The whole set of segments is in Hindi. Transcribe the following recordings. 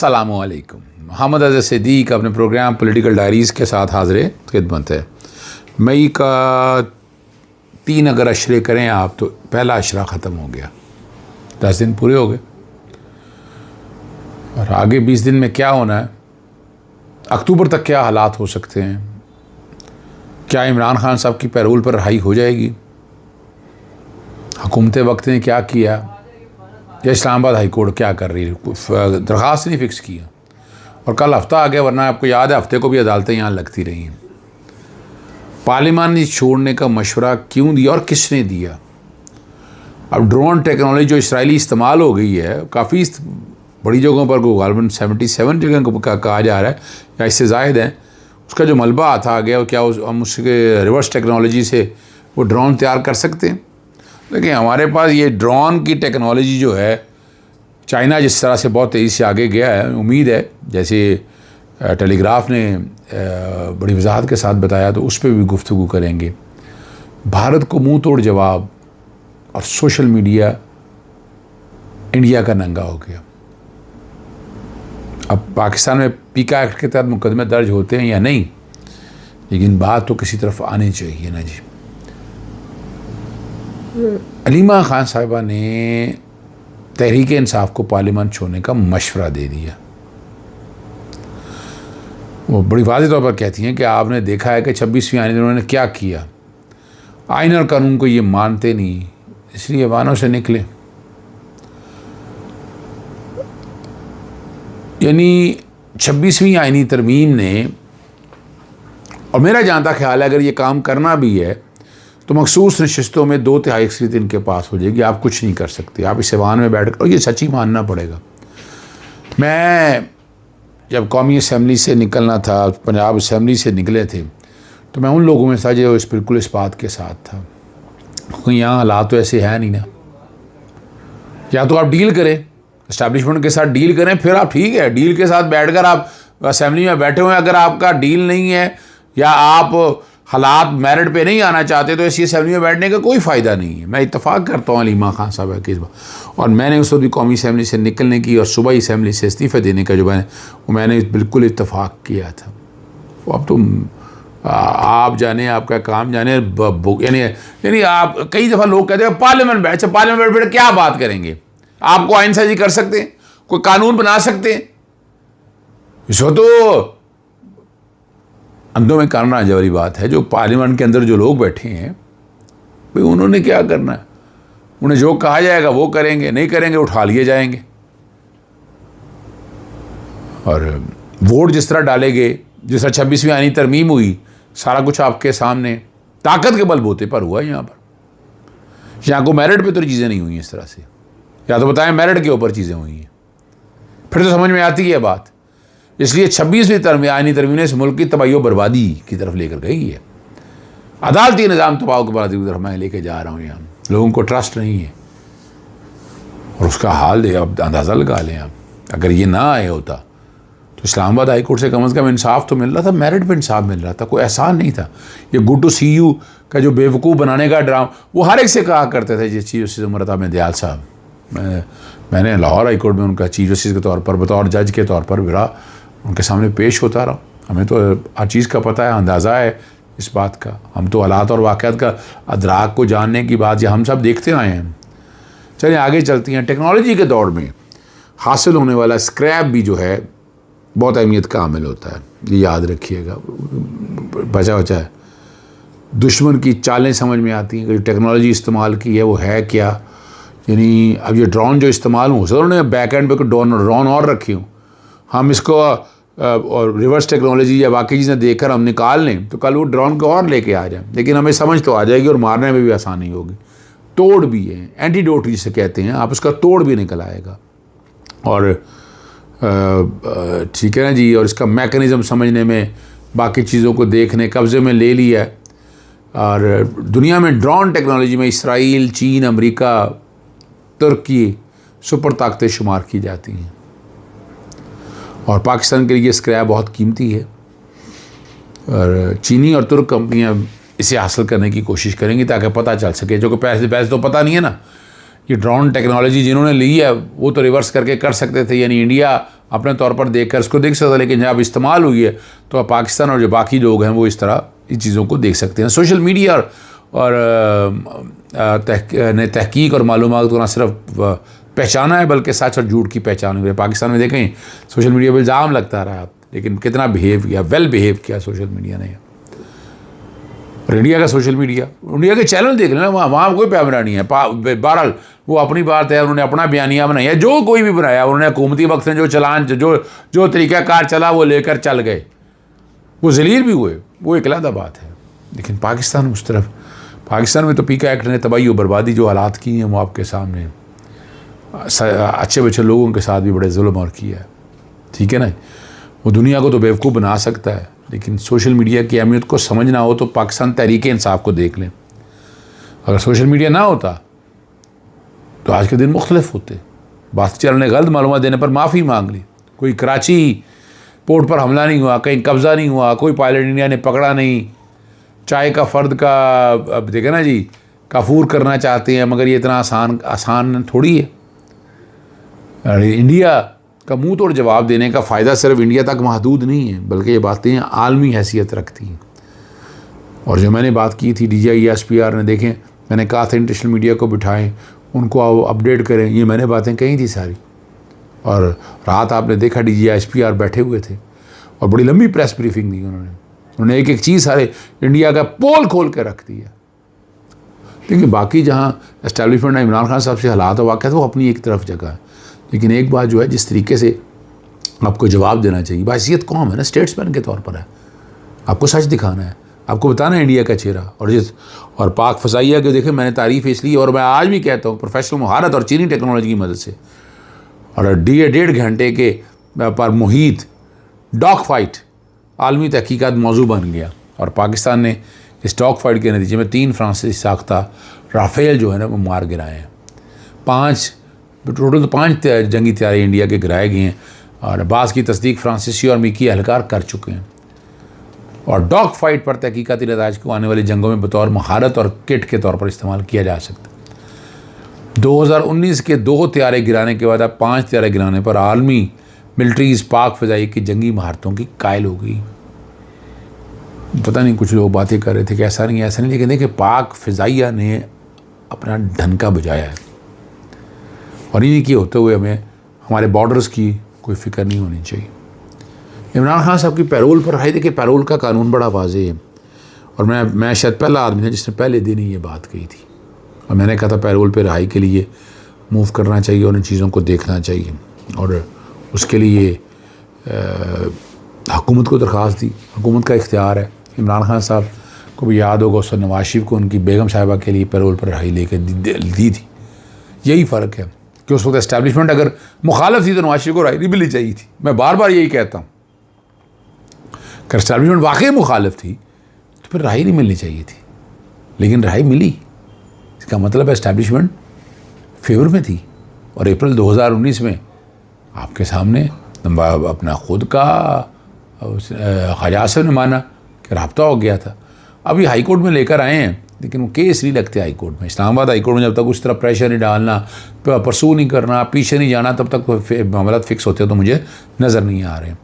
अस्सलामुअलैकुम। मोहम्मद अज़हर सिद्दीक़ अपने प्रोग्राम पॉलिटिकल डायरीज़ के साथ हाज़िर खिदमत है। मई का 3 अगर अशरे करें आप तो पहला अशरा ख़त्म हो गया, 10 दिन पूरे हो गए और आगे 20 दिन में क्या होना है, अक्टूबर तक क्या हालात हो सकते हैं, क्या इमरान खान साहब की पैरोल पर रिहाई हो जाएगी, हुकूमत वक्त ने क्या किया, या इस्लामाबाद हाई कोर्ट क्या कर रही है, दरख्वास्त नहीं फ़िक्स किया और कल हफ्ता आ गया, वरना आपको याद है हफ्ते को भी अदालतें यहाँ लगती रही हैं। पार्लियामान ने छोड़ने का मशवरा क्यों दिया और किसने दिया? अब ड्रोन टेक्नोलॉजी जो इसराइली इस्तेमाल हो गई है, काफ़ी बड़ी जगहों पर गालबन 77 जगह का कहा जा रहा है या इससे ज़ायद है, उसका जो मलबा आता आ गया, क्या हम उसके रिवर्स टेक्नोलॉजी से वो ड्रोन तैयार कर सकते हैं? देखिए हमारे पास ये ड्रोन की टेक्नोलॉजी जो है, चाइना जिस तरह से बहुत तेज़ी से आगे गया है, उम्मीद है जैसे टेलीग्राफ ने बड़ी वजाहत के साथ बताया तो उस पर भी गुफ्तगू करेंगे। भारत को मुंह तोड़ जवाब और सोशल मीडिया इंडिया का नंगा हो गया। अब पाकिस्तान में पीका एक्ट के तहत मुकदमे दर्ज होते हैं या नहीं, लेकिन बात तो किसी तरफ आनी चाहिए ना जी। अलीमा खान साहिबा ने तहरीक इंसाफ को पार्लियामान छोड़ने का मशवरा दे दिया। वो बड़ी वाज़ेह तौर पर कहती हैं कि आपने देखा है कि 26वीं आईन में उन्होंने क्या किया, आईन और कानून को ये मानते नहीं, इसलिए वानों से निकले। यानी 26वीं आईनी तरमीम ने, और मेरा जहाँ तक ख्याल है अगर ये काम करना भी है तो मखसूस नशस्तों में 2/3 अक्सरियत इनके पास हो जाएगी, आप कुछ नहीं कर सकते। आप इस ऐवान में बैठ कर, और ये सच्ची मानना पड़ेगा। मैं जब कौमी असम्बली से निकलना था, पंजाब असम्बली से निकले थे, तो मैं उन लोगों में था जो बिल्कुल इस बात के साथ था, क्योंकि यहाँ हालात तो ऐसे है नहीं ना। या तो आप डील करें, इस्टेब्लिशमेंट के साथ डील करें, फिर आप ठीक है, डील के साथ बैठकर आप असम्बली में बैठे हुए हैं। अगर आपका डील नहीं है या आप हालात मेरिट पे नहीं आना चाहते तो ऐसी असम्बली में बैठने का कोई फ़ायदा नहीं है। मैं इत्तफाक़ करता हूँ अलीमा खान साहब के इस बात, और मैंने उस वक्त भी कौमी असम्बली से निकलने की और सूबाई असम्बली से इस्तीफ़ा देने का जो मैंने बिल्कुल इत्तफाक़ किया था। वो अब तो आप जाने, आपका काम जाने, यानी आप कई दफ़ा लोग कहते हैं पार्लियामेंट बैठ क्या बात करेंगे, आपको आइन साजी कर सकते हैं, कोई कानून बना सकते हैं, इसको तो अंदों में करना जबरी बात है। जो पार्लियामेंट के अंदर जो लोग बैठे हैं भाई, उन्होंने क्या करना है, उन्हें जो कहा जाएगा वो करेंगे, नहीं करेंगे उठा लिए जाएंगे। और वोट जिस तरह डाले गए, जिस तरह 26वीं आईनी तरमीम हुई, सारा कुछ आपके सामने ताकत के बलबूते पर हुआ। यहाँ को मेरिट पे तो चीज़ें नहीं हुई इस तरह से, या तो बताएं मेरिट के ऊपर चीज़ें हुई हैं, फिर तो समझ में आती है बात। इसलिए 26वीं आईनी तरमीम ने इस मुल्क की तबाही और बर्बादी की तरफ लेकर गई है। अदालती निज़ाम तबाह और बर्बादी की तरफ मैं लेके जा रहा हूँ। यहाँ लोगों को ट्रस्ट नहीं है और उसका हाल दे, अब अंदाज़ा लगा लें आप, अगर ये ना आए होता तो इस्लामाबाद हाई कोर्ट से कम इंसाफ तो मिल रहा था, मेरिट पे इंसाफ मिल रहा था, कोई एहसान नहीं था। ये गुड टू सी यू का जो बेवकूफ़ बनाने का ड्रामा, वो हर एक से कहा करते थे। जिस चीज़ से उमर में दयाल साहब, मैंने लाहौर हाई कोर्ट में उनका चीफ जस्टिस के तौर पर, बतौर जज के तौर पर बिरा उनके सामने पेश होता रहा। हमें तो हर चीज़ का पता है, अंदाज़ा है इस बात का। हम तो हालात और वाक़यात का अदराक को जानने की बात, या हम सब देखते आए हैं। चलिए आगे चलती हैं। टेक्नोलॉजी के दौर में हासिल होने वाला स्क्रैप भी जो है बहुत अहमियत का हामिल होता है, ये याद रखिएगा। बचा है, दुश्मन की चालें समझ में आती हैं कि जो टेक्नोलॉजी इस्तेमाल की है वो है क्या। यानी अब ये ड्रोन जो इस्तेमाल हो सकता है, उन्होंने बैक एंड पर ड्रोन और रखी हूँ, हम इसको और रिवर्स टेक्नोलॉजी या बाकी चीज़ें देखकर हम निकाल लें तो कल वो ड्रोन को और लेके आ जाए, लेकिन हमें समझ तो आ जाएगी और मारने में भी आसानी होगी। तोड़ भी है, एंटीडोट जिसे कहते हैं, आप उसका तोड़ भी निकल आएगा। और ठीक है ना जी, और इसका मैकेनिज़्म समझने में, बाकी चीज़ों को देखने, कब्ज़े में ले लिया है। और दुनिया में ड्रोन टेक्नोलॉजी में इसराइल, चीन, अमेरिका, तुर्की सुपर ताकतें शुमार की जाती हैं, और पाकिस्तान के लिए स्क्रैप बहुत कीमती है। और चीनी और तुर्क कंपनियां इसे हासिल करने की कोशिश करेंगी ताकि पता चल सके, जो कि पैसे तो पता नहीं है ना, ये ड्रोन टेक्नोलॉजी जिन्होंने ली है वो तो रिवर्स करके कर सकते थे, यानी इंडिया अपने तौर पर देख कर इसको देख सकता, लेकिन जब इस्तेमाल हुई है तो पाकिस्तान और जो बाकी लोग हैं वो इस तरह इन चीज़ों को देख सकते हैं। सोशल मीडिया और ने तहकीक और मालूमात को ना सिर्फ पहचाना है बल्कि सच और झूठ की पहचान हुई है। पाकिस्तान में देखें सोशल मीडिया पर इल्ज़ाम लगता रहा, लेकिन कितना बिहेव किया, वेल बिहेव किया सोशल मीडिया ने। और इंडिया का सोशल मीडिया, इंडिया के चैनल देख लेना, वहाँ कोई पैमरा नहीं है। बहरहाल वो अपनी बात है, उन्होंने अपना बयानिया बनाया, जो कोई भी बनाया उन्होंने हुकूमती वक्त में जो चलान जो तरीक़ाकार चला वो लेकर चल गए, वो जलील भी हुए, वो एक अलग बात है। लेकिन पाकिस्तान उस तरफ, पाकिस्तान में तो पीका एक्ट ने तबाही और बर्बादी जो हालात की हैं वो आपके सामने, अच्छे बच्चे लोगों के साथ भी बड़े जुल्म और किया है, ठीक है ना। वो दुनिया को तो बेवकूफ़ बना सकता है, लेकिन सोशल मीडिया की अहमियत को समझना हो तो पाकिस्तान तहरीक इंसाफ को देख लें। अगर सोशल मीडिया ना होता तो आज के दिन मुख्तलिफ होते। बात चल ने गलत मालूमात देने पर माफ़ी मांग ली, कोई कराची पोर्ट पर हमला नहीं हुआ, कहीं कब्ज़ा नहीं हुआ, कोई पायलट इंडिया ने पकड़ा नहीं, चाय का फ़र्द का अब देखे ना जी काफूर करना चाहते हैं, मगर ये इतना आसान थोड़ी है। अरे इंडिया का मुंह तोड़ जवाब देने का फ़ायदा सिर्फ इंडिया तक महदूद नहीं है, बल्कि ये बातें आलमी हैसियत रखती हैं। और जो मैंने बात की थी DGI SPR ने, देखें मैंने कहा था इंटरनेशनल मीडिया को बिठाएं, उनको अपडेट करें, ये मैंने बातें कही थी सारी। और रात आपने देखा DGI SPR बैठे हुए थे और बड़ी लंबी प्रेस ब्रीफिंग दी उन्होंने एक एक चीज़ सारे इंडिया का पोल खोल कर रख दिया। देखिए बाकी जहाँ एस्टैब्लिशमेंट इमरान खान साहब से हालात वाक़ है वो अपनी एक तरफ जगह है, लेकिन एक बात जो है जिस तरीके से आपको जवाब देना चाहिए, बाहसियत कौम है ना, स्टेट्समैन के तौर पर है, आपको सच दिखाना है, आपको बताना है इंडिया का चेहरा। और पाक फ़ज़ाइया के देखें मैंने तारीफ़ इसलिए, और मैं आज भी कहता हूँ प्रोफेशनल महारत और चीनी टेक्नोलॉजी की मदद से, और 1.5 घंटे के पर मुहित डॉग फाइट आलमी तहकीकात मौजू बन गया। और पाकिस्तान ने इस डॉग फाइट के नतीजे में 3 फ्रांसीसी साख्ता राफेल जो है ना वो मार गिराए हैं। टोटल तो 5 जंगी तैयारे इंडिया के गिराए गए हैं, और बाज़ की तस्दीक फ्रांसीसी और अमरीकी एहलकार कर चुके हैं। और डॉग फाइट पर तहकीकाती नताइज को आने वाली जंगों में बतौर महारत और किट के तौर पर इस्तेमाल किया जा सकता है। 2019 के 2 तैयारे गिराने के बाद अब 5 तैयारे गिराने पर आलमी मिलिट्रीज़ पाक फ़ज़ाई की जंगी महारतों की कायल हो गई। पता नहीं कुछ लोग बातें कर रहे थे कि ऐसा नहीं, लेकिन देखिए पाक फ़ज़ाइया ने अपना ढनका बजाया है, और इन्हीं के होते हुए हमें हमारे बॉर्डर्स की कोई फ़िक्र नहीं होनी चाहिए। इमरान खान साहब की पैरोल पर रहाई, देखिए पैरोल का कानून बड़ा वाज़ेह है, और मैं शायद पहला आदमी था जिसने पहले दिन ही ये बात कही थी, और मैंने कहा था पैरोल पर रहाई के लिए मूव करना चाहिए और इन चीज़ों को देखना चाहिए, और उसके लिए हुकूमत को दरख्वास्त दी। हुकूमत का इख्तियार है। इमरान खान साहब को भी याद होगा उस नवाज शरीफ को उनकी बेगम साहिबा के लिए पैरोल पर रहाई लेकर दी थी। यही फ़र्क है कि उस वक्त एस्टैब्लिशमेंट अगर मुखालफ थी तो नवाज शरीफ को रहाई नहीं मिलनी चाहिए थी। मैं बार बार यही कहता हूँ, अगर एस्टैब्लिशमेंट वाकई मुखालफ थी तो फिर रहाई नहीं मिलनी चाहिए थी, लेकिन रहाई मिली। इसका मतलब एस्टैब्लिशमेंट फेवर में थी। और अप्रैल 2019 में आपके सामने अपना ख़ुद का ख्वाजा साहब ने माना कि रब्ता हो गया था। अभी हाई कोर्ट में लेकर आए हैं, लेकिन वो केस नहीं लगते हाई कोर्ट में। इस्लामाबाद हाई कोर्ट में जब तक उस तरह प्रेशर नहीं डालना, परसू नहीं करना, पीछे नहीं जाना, तब तक मामला फिक्स होते तो मुझे नज़र नहीं आ रहे।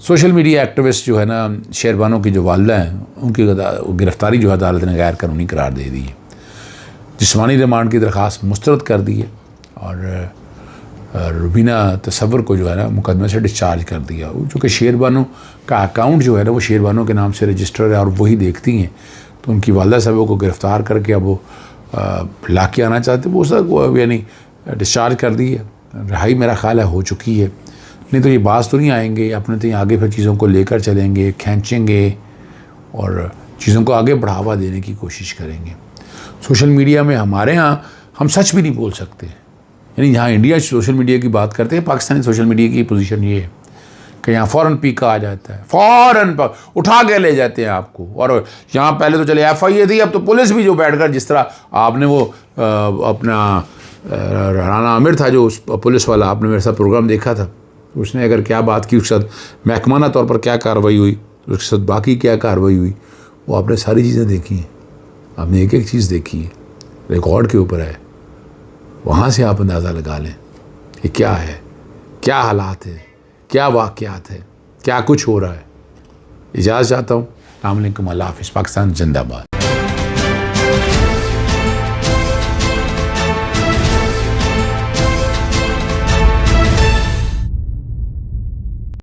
सोशल मीडिया एक्टिविस्ट जो है ना, शेरबानों की जो वालदा हैं, उनकी गिरफ़्तारी जो है अदालत ने गैर कानूनी करार दे दी है। जिस्मानी रिमांड की दरख्वास्त मुस्तरद कर दी है, और रुबीना तसव्वुर को जो है ना मुकदमे से डिस्चार्ज कर दिया। चूँकि शेरबानों का अकाउंट जो है ना वो शेरबानों के नाम से रजिस्टर है और वही देखती हैं, तो उनकी वालदा साहब को गिरफ़्तार करके अब वो ला के आना चाहते, वो सब यानी डिस्चार्ज कर दी है। रहाई मेरा ख्याल है हो चुकी है, नहीं तो ये बात तो नहीं आएंगे, अपने तो आगे फिर चीज़ों को लेकर चलेंगे, खींचेंगे और चीज़ों को आगे बढ़ावा देने की कोशिश करेंगे। सोशल मीडिया में हमारे यहाँ हम सच भी नहीं बोल सकते, यानी यहाँ इंडिया सोशल मीडिया की बात करते हैं, पाकिस्तानी सोशल मीडिया की पोजीशन ये है कि यहाँ फ़ौरन पीका आ जाता है, फ़ौरन उठा के ले जाते हैं आपको। और यहाँ पहले तो चले FIA थी, अब तो पुलिस भी जो बैठकर, जिस तरह आपने वो अपना राना आमिर था जो उस पुलिस वाला, आपने मेरे साथ प्रोग्राम देखा था, उसने अगर क्या बात की, उसके साथ महकमाना तौर पर क्या कार्रवाई हुई, उसके साथ बाकी क्या कार्रवाई हुई, वो आपने सारी चीज़ें देखी हैं, आपने एक एक चीज़ देखी है, रिकॉर्ड के ऊपर है। वहाँ से आप अंदाज़ा लगा लें कि क्या है, क्या हालात है, क्या वाक़यात है, क्या कुछ हो रहा है। इजाज़त चाहता हूँ। अस्सलाम वालेकुम, अल्लाह हाफ़िज़। पाकिस्तान जिंदाबाद।